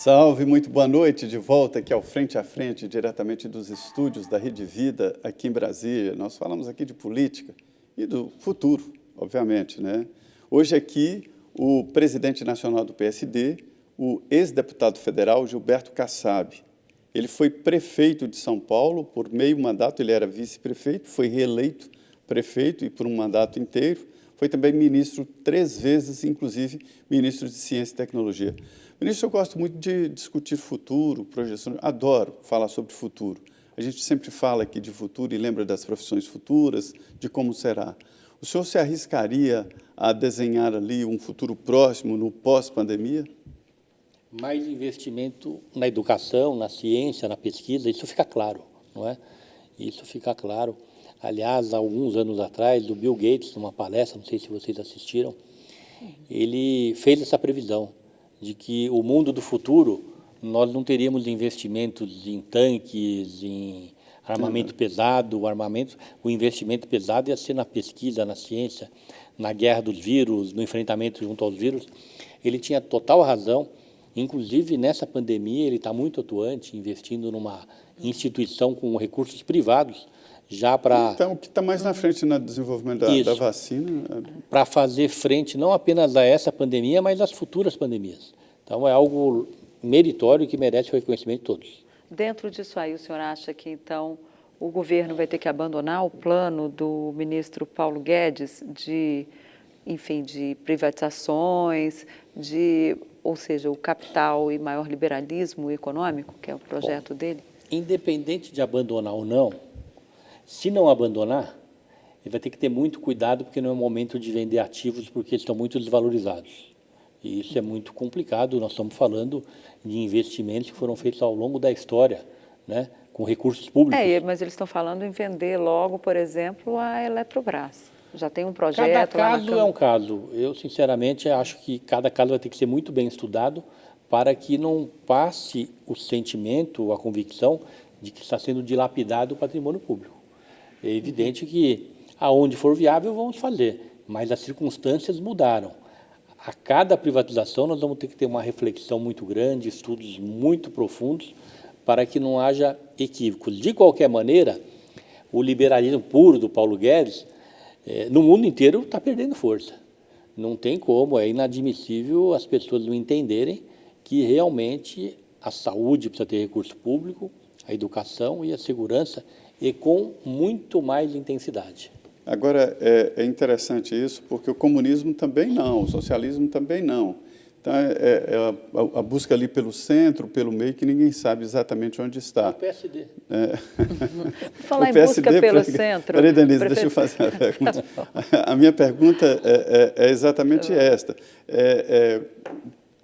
Salve, muito boa noite, de volta aqui ao Frente a Frente, diretamente dos estúdios da Rede Vida, aqui em Brasília. Nós falamos aqui de política e do futuro, obviamente, né? Hoje aqui, o presidente nacional do PSD, o ex-deputado federal Gilberto Kassab. Ele foi prefeito de São Paulo por meio mandato, ele era vice-prefeito, foi reeleito prefeito e por um mandato inteiro. Foi também ministro 3 vezes, inclusive ministro de Ciência e Tecnologia. Ministro, eu gosto muito de discutir futuro, projeção, adoro falar sobre futuro. A gente sempre fala aqui de futuro e lembra das profissões futuras, de como será. O senhor se arriscaria a desenhar ali um futuro próximo, no pós-pandemia? Mais investimento na educação, na ciência, na pesquisa, isso fica claro, não é? Isso fica claro. Aliás, há alguns anos atrás, o Bill Gates, numa palestra, não sei se vocês assistiram, ele fez essa previsão de que o mundo do futuro, nós não teríamos investimentos em tanques, em armamento pesado, o investimento pesado ia ser na pesquisa, na ciência, na guerra dos vírus, no enfrentamento junto aos vírus. Ele tinha total razão. Inclusive, nessa pandemia, ele está muito atuante, investindo numa instituição com recursos privados, já para... Então, o que está mais na frente no desenvolvimento da vacina? Para fazer frente não apenas a essa pandemia, mas às futuras pandemias. Então, é algo meritório que merece o reconhecimento de todos. Dentro disso aí, o senhor acha que, então, o governo vai ter que abandonar o plano do ministro Paulo Guedes de, enfim, de privatizações, ou seja, o capital e maior liberalismo econômico, que é o projeto dele? Independente de abandonar ou não, se não abandonar, ele vai ter que ter muito cuidado, porque não é momento de vender ativos, porque eles estão muito desvalorizados. E isso é muito complicado. Nós estamos falando de investimentos que foram feitos ao longo da história, né, com recursos públicos. Mas eles estão falando em vender logo, por exemplo, a Eletrobras. Já tem um projeto. Cada caso é um caso. Eu, sinceramente, acho que cada caso vai ter que ser muito bem estudado para que não passe o sentimento, a convicção de que está sendo dilapidado o patrimônio público. É evidente que, aonde for viável, vamos fazer, mas as circunstâncias mudaram. A cada privatização, nós vamos ter que ter uma reflexão muito grande, estudos muito profundos, para que não haja equívocos. De qualquer maneira, o liberalismo puro do Paulo Guedes, no mundo inteiro, está perdendo força. Não tem como, é inadmissível as pessoas não entenderem que realmente a saúde precisa ter recurso público, a educação e a segurança, e com muito mais intensidade. Agora, é interessante isso, porque o comunismo também não, o socialismo também não. Então, a busca ali pelo centro, pelo meio, que ninguém sabe exatamente onde está. O PSD. Falar em busca pelo centro... Peraí, Denise, deixa eu fazer a pergunta. A minha pergunta é exatamente esta.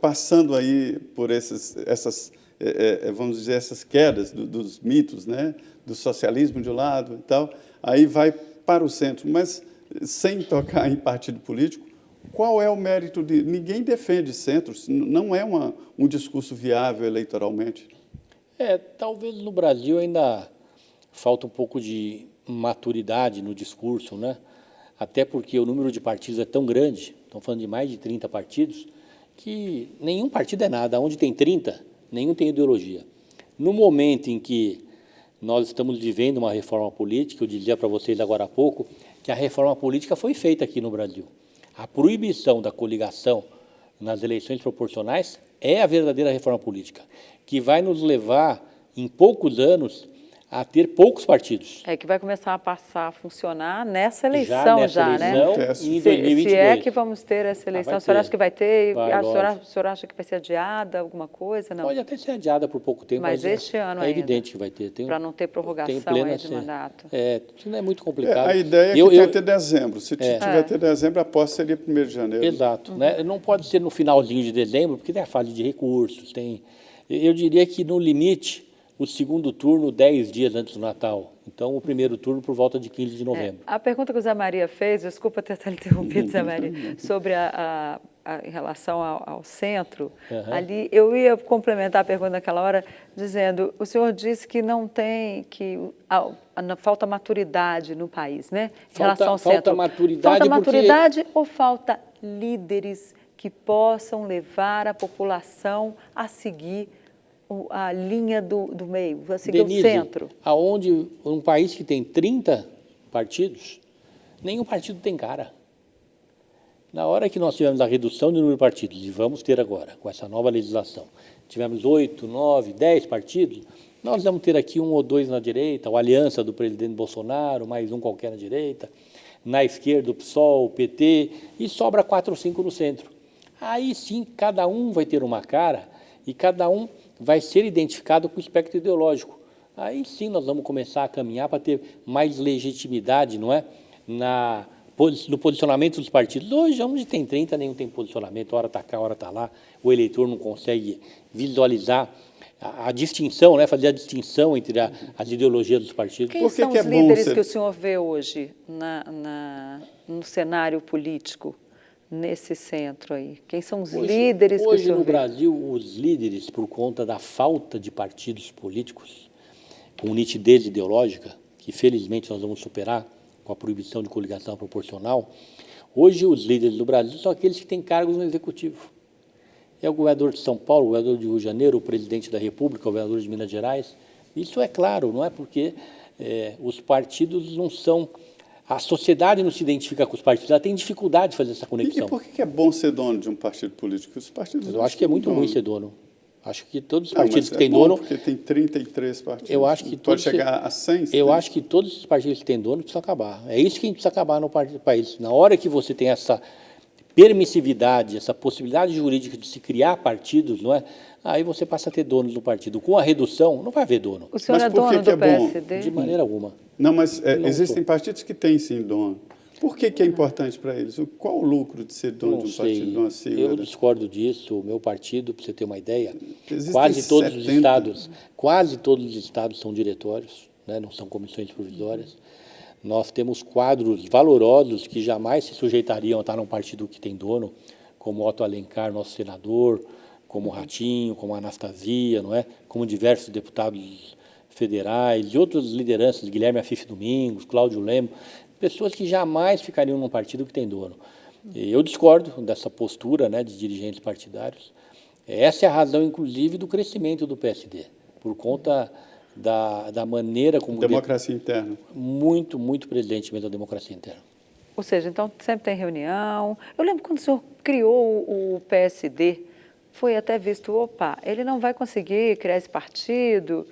Passando aí por vamos dizer, essas quedas dos mitos, né? Do socialismo de um lado e tal, aí vai para o centro, mas sem tocar em partido político. Qual é o mérito de... Ninguém defende centros, não é um discurso viável eleitoralmente. Talvez no Brasil ainda falta um pouco de maturidade no discurso, né? Até porque o número de partidos é tão grande, estamos falando de mais de 30 partidos, que nenhum partido é nada. Onde tem 30, nenhum tem ideologia. No momento em que nós estamos vivendo uma reforma política, eu dizia para vocês agora há pouco, que a reforma política foi feita aqui no Brasil. A proibição da coligação nas eleições proporcionais é a verdadeira reforma política, que vai nos levar, em poucos anos, a ter poucos partidos. Que vai começar a passar a funcionar nessa eleição já, né? Em 2022. Se é que vamos ter essa eleição, o senhor acha que vai ter? O senhor acha que vai ser adiada, alguma coisa? Não? Pode até ser adiada por pouco tempo, mas este ano é evidente que vai ter. Para não ter prorrogação de mandato. Isso não é muito complicado. A ideia é que tem até dezembro. Se tiver até dezembro, a posse seria 1º de janeiro. Exato. Né? Não pode ser no finalzinho de dezembro, porque tem a fase de recursos. Eu diria que, no limite, o segundo turno 10 dias antes do Natal. Então, o primeiro turno por volta de 15 de novembro. A pergunta que o Zé Maria fez, desculpa ter interrompido, Zé Maria, sobre em relação ao centro, ali eu ia complementar a pergunta naquela hora, dizendo, o senhor disse que não tem, falta maturidade no país, né? Em relação ao centro. Falta maturidade Falta maturidade ou falta líderes que possam levar a população a seguir a linha do meio, a seguir Denise, o centro. Aonde um país que tem 30 partidos, nenhum partido tem cara. Na hora que nós tivemos a redução do número de partidos, e vamos ter agora, com essa nova legislação, tivemos 8, 9, 10 partidos, nós vamos ter aqui 1 ou 2 na direita, a aliança do presidente Bolsonaro, mais um qualquer na direita, na esquerda o PSOL, o PT, e sobra 4 ou 5 no centro. Aí sim, cada um vai ter uma cara e cada um vai ser identificado com o espectro ideológico. Aí sim nós vamos começar a caminhar para ter mais legitimidade, não é? No posicionamento dos partidos. Hoje, onde tem 30, nenhum tem posicionamento, hora está cá, hora está lá, o eleitor não consegue visualizar a distinção, né? Fazer a distinção entre as ideologias dos partidos. Quem são os líderes que o senhor vê hoje no cenário político, nesse centro aí? Quem são os líderes que o senhor vê? Hoje no Brasil, os líderes, por conta da falta de partidos políticos, com nitidez ideológica, que felizmente nós vamos superar com a proibição de coligação proporcional, hoje os líderes do Brasil são aqueles que têm cargos no Executivo. É o governador de São Paulo, o governador de Rio de Janeiro, o presidente da República, o governador de Minas Gerais. Isso é claro, não é porque os partidos não são... A sociedade não se identifica com os partidos, ela tem dificuldade de fazer essa conexão. E por que é bom ser dono de um partido político? Os partidos eu acho que é muito ruim ser dono. Acho que todos os partidos que têm dono... porque tem 33 partidos. Eu acho que pode chegar a 100? Eu acho que todos os partidos que têm dono precisam acabar. É isso que a gente precisa acabar no país. Na hora que você tem essa permissividade, essa possibilidade jurídica de se criar partidos, não é? Aí você passa a ter donos do partido. Com a redução, não vai haver dono. O senhor é dono do PSD? De maneira alguma. Não, mas existem partidos que têm sim dono. Por que é importante para eles? Qual o lucro de ser dono de um partido, de uma sigla? Eu discordo disso. O meu partido, para você ter uma ideia, Existem quase todos 70. quase todos os estados são diretórios, né? Não são comissões provisórias. Nós temos quadros valorosos que jamais se sujeitariam a estar num partido que tem dono, como Otto Alencar, nosso senador, como Ratinho, como Anastasia, não é? Como diversos deputados federais e outras lideranças, Guilherme Afife Domingos, Cláudio Lemos, pessoas que jamais ficariam num partido que tem dono. Eu discordo dessa postura, né, de dirigentes partidários. Essa é a razão, inclusive, do crescimento do PSD, por conta da maneira como... Democracia interna. Muito, muito presente mesmo a democracia interna. Ou seja, então sempre tem reunião. Eu lembro quando o senhor criou o PSD, foi até visto, opa, ele não vai conseguir criar esse partido,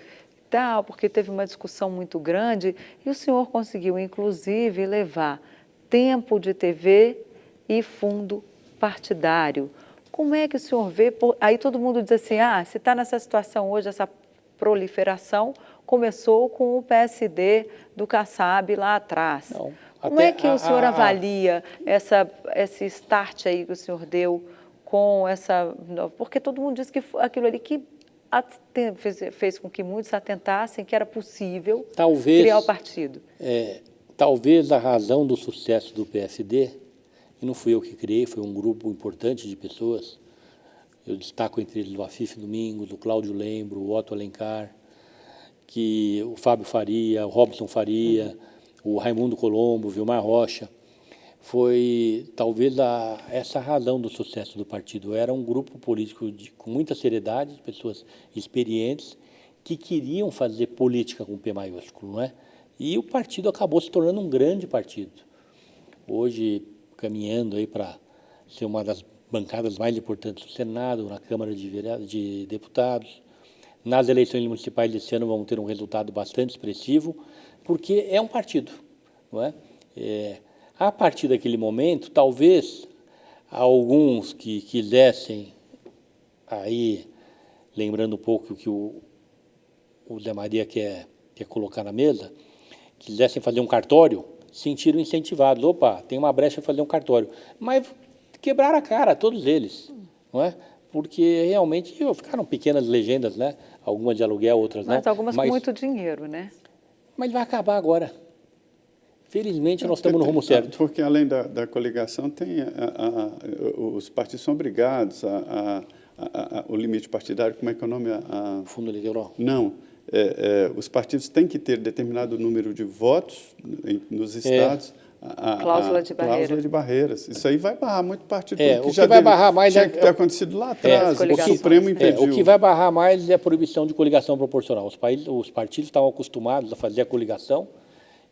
tal, porque teve uma discussão muito grande, e o senhor conseguiu, inclusive, levar tempo de TV e fundo partidário. Como é que o senhor vê? Aí todo mundo diz assim, se está nessa situação hoje, essa proliferação começou com o PSD do Kassab lá atrás. Não, como é que o senhor avalia esse start aí que o senhor deu com essa... Porque todo mundo diz que aquilo ali que fez com que muitos atentassem que era possível criar o partido. Talvez a razão do sucesso do PSD, e não fui eu que criei, foi um grupo importante de pessoas, eu destaco entre eles o Afife Domingos, o Cláudio Lembro, o Otto Alencar, o Fábio Faria, o Robson Faria, o Raimundo Colombo, o Vilmar Rocha. Foi talvez essa razão do sucesso do partido. Era um grupo político com muita seriedade, pessoas experientes, que queriam fazer política com P maiúsculo, não é? E o partido acabou se tornando um grande partido. Hoje, caminhando aí para ser uma das bancadas mais importantes do Senado, na Câmara de Deputados. Nas eleições municipais desse ano vamos ter um resultado bastante expressivo, porque é um partido, não é? A partir daquele momento, talvez alguns que quisessem, aí, lembrando um pouco o que o Zé Maria quer colocar na mesa, quisessem fazer um cartório, sentiram incentivados. Opa, tem uma brecha para fazer um cartório. Mas quebraram a cara, todos eles, não é? Porque realmente ficaram pequenas legendas, né? Algumas de aluguel, outras não. Mas algumas com muito dinheiro, né? Mas vai acabar agora. Felizmente, nós estamos no rumo certo. Porque, além da coligação, os partidos são obrigados o limite partidário, como é que é o nome? Fundo eleitoral? Não. Os partidos têm que ter determinado número de votos nos estados Cláusula de barreira. Cláusula de barreiras. Isso aí vai barrar muito partido. O que vai barrar mais tinha que ter acontecido lá atrás. O Supremo impediu. O que vai barrar mais é a proibição de coligação proporcional. Os partidos estavam acostumados a fazer a coligação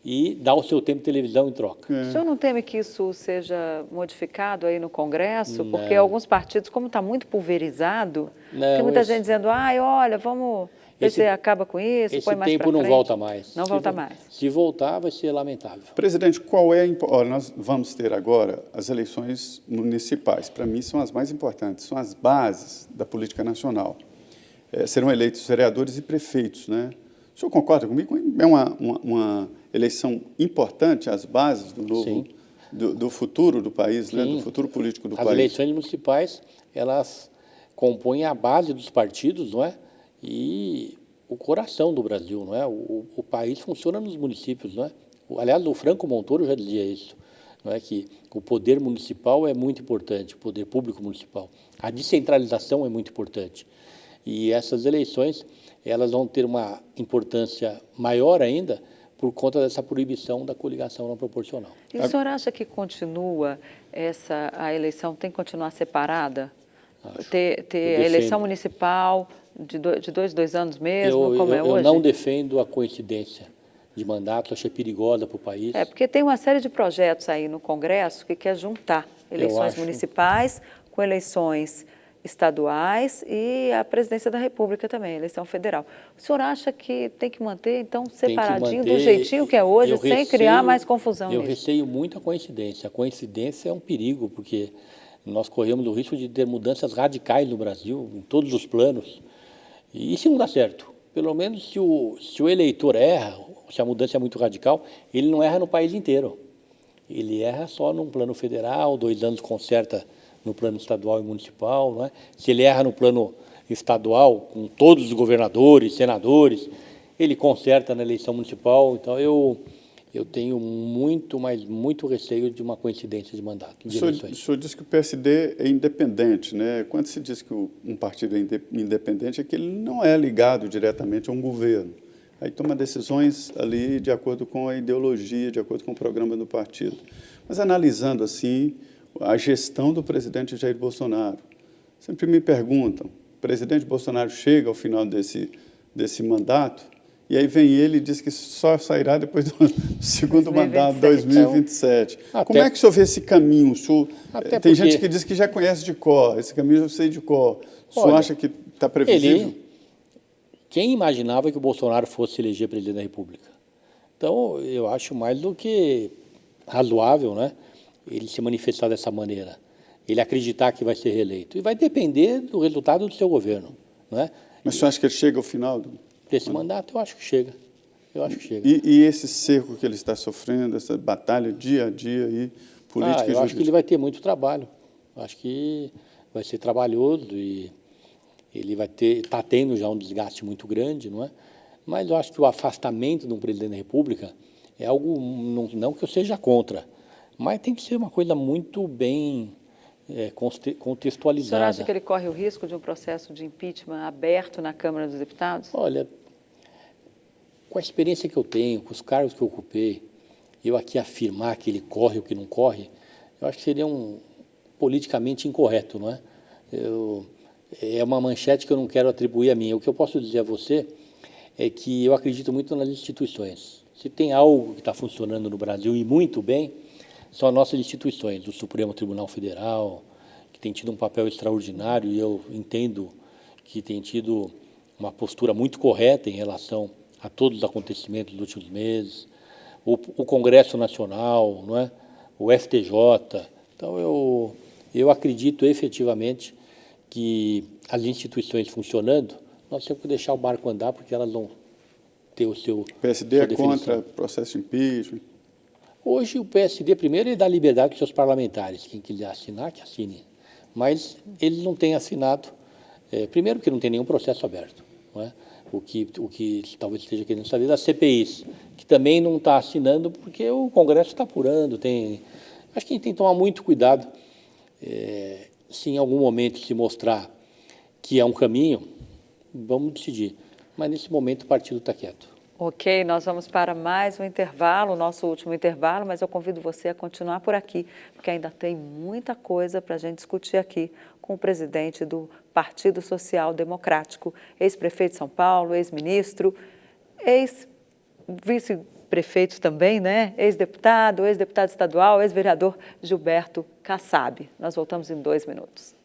e dar o seu tempo de televisão em troca. O senhor não teme que isso seja modificado aí no Congresso? Porque alguns partidos, como está muito pulverizado, tem muita gente dizendo, olha, vamos ver se acaba com isso, põe mais para frente. Esse tempo não volta mais. Não volta mais. Se voltar, vai ser lamentável. Presidente, nós vamos ter agora as eleições municipais. Para mim, são as mais importantes, são as bases da política nacional. Serão eleitos vereadores e prefeitos, né? O senhor concorda comigo? É uma eleição importante, as bases do novo, do futuro do país, né? Do futuro político do país. As eleições municipais, elas compõem a base dos partidos, não é? E o coração do Brasil, não é? O país funciona nos municípios, não é? Aliás, o Franco Montoro já dizia isso, não é? Que o poder municipal é muito importante, o poder público municipal. A descentralização é muito importante. E essas eleições, elas vão ter uma importância maior ainda por conta dessa proibição da coligação não proporcional. E o senhor acha que a eleição tem que continuar separada? Ter a eleição municipal de 2 anos mesmo, como é hoje? Eu não defendo a coincidência de mandatos, achei perigosa para o país. Porque tem uma série de projetos aí no Congresso que quer juntar eleições municipais com eleições estaduais e a presidência da República também, eleição federal. O senhor acha que tem que manter, então, separadinho, do jeitinho que é hoje, sem criar mais confusão nisso? Eu receio muito a coincidência. A coincidência é um perigo, porque nós corremos o risco de ter mudanças radicais no Brasil, em todos os planos. E se não dá certo? Pelo menos se o eleitor erra, se a mudança é muito radical, ele não erra no país inteiro. Ele erra só num plano federal, 2 anos conserta no plano estadual e municipal, não é? Se ele erra no plano estadual, com todos os governadores, senadores, ele conserta na eleição municipal. Então, eu tenho muito receio de uma coincidência de mandato. O senhor disse que o PSD é independente, né? Quando se diz que um partido é independente, é que ele não é ligado diretamente a um governo. Aí toma decisões ali de acordo com a ideologia, de acordo com o programa do partido. Mas analisando assim a gestão do presidente Jair Bolsonaro, sempre me perguntam, o presidente Bolsonaro chega ao final desse mandato, e aí vem ele e diz que só sairá depois do segundo mandato, 2027. Como é que o senhor vê esse caminho? Tem gente que diz que já conhece de cor, esse caminho eu sei de cor. O senhor acha que está previsível? Quem imaginava que o Bolsonaro fosse eleger presidente da República? Então, eu acho mais do que razoável, né, ele se manifestar dessa maneira, ele acreditar que vai ser reeleito. E vai depender do resultado do seu governo, não é? Mas o senhor acha que ele chega ao final desse mandato? Eu acho que chega. E esse cerco que ele está sofrendo, essa batalha dia a dia aí, política e jurídica? Eu acho que ele vai ter muito trabalho. Eu acho que vai ser trabalhoso e ele está tendo já um desgaste muito grande, não é? Mas eu acho que o afastamento de um presidente da República é algo, não que eu seja contra, mas tem que ser uma coisa muito bem contextualizada. O senhor acha que ele corre o risco de um processo de impeachment aberto na Câmara dos Deputados? Olha, com a experiência que eu tenho, com os cargos que eu ocupei, eu aqui afirmar que ele corre ou que não corre, eu acho que seria politicamente incorreto, não é? É uma manchete que eu não quero atribuir a mim. O que eu posso dizer a você é que eu acredito muito nas instituições. Se tem algo que está funcionando no Brasil e muito bem, são as nossas instituições, o Supremo Tribunal Federal, que tem tido um papel extraordinário e eu entendo que tem tido uma postura muito correta em relação a todos os acontecimentos dos últimos meses, o Congresso Nacional, não é? O STJ. Então, eu acredito efetivamente que as instituições funcionando, nós temos que deixar o barco andar, porque elas vão ter o seu... O PSD é contra o processo de impeachment? Hoje, o PSD, primeiro, ele dá liberdade para os seus parlamentares. Quem quiser assinar, que assine. Mas eles não têm assinado, primeiro, que não tem nenhum processo aberto. Não é? O que talvez esteja querendo saber das CPIs, que também não está assinando, porque o Congresso está apurando. Acho que a gente tem que tomar muito cuidado. Se em algum momento se mostrar que é um caminho, vamos decidir. Mas, nesse momento, o partido está quieto. Ok, nós vamos para mais um intervalo, nosso último intervalo, mas eu convido você a continuar por aqui, porque ainda tem muita coisa para a gente discutir aqui com o presidente do Partido Social Democrático, ex-prefeito de São Paulo, ex-ministro, ex-vice-prefeito também, né? Ex-deputado estadual, ex-vereador Gilberto Kassab. Nós voltamos em 2 minutos.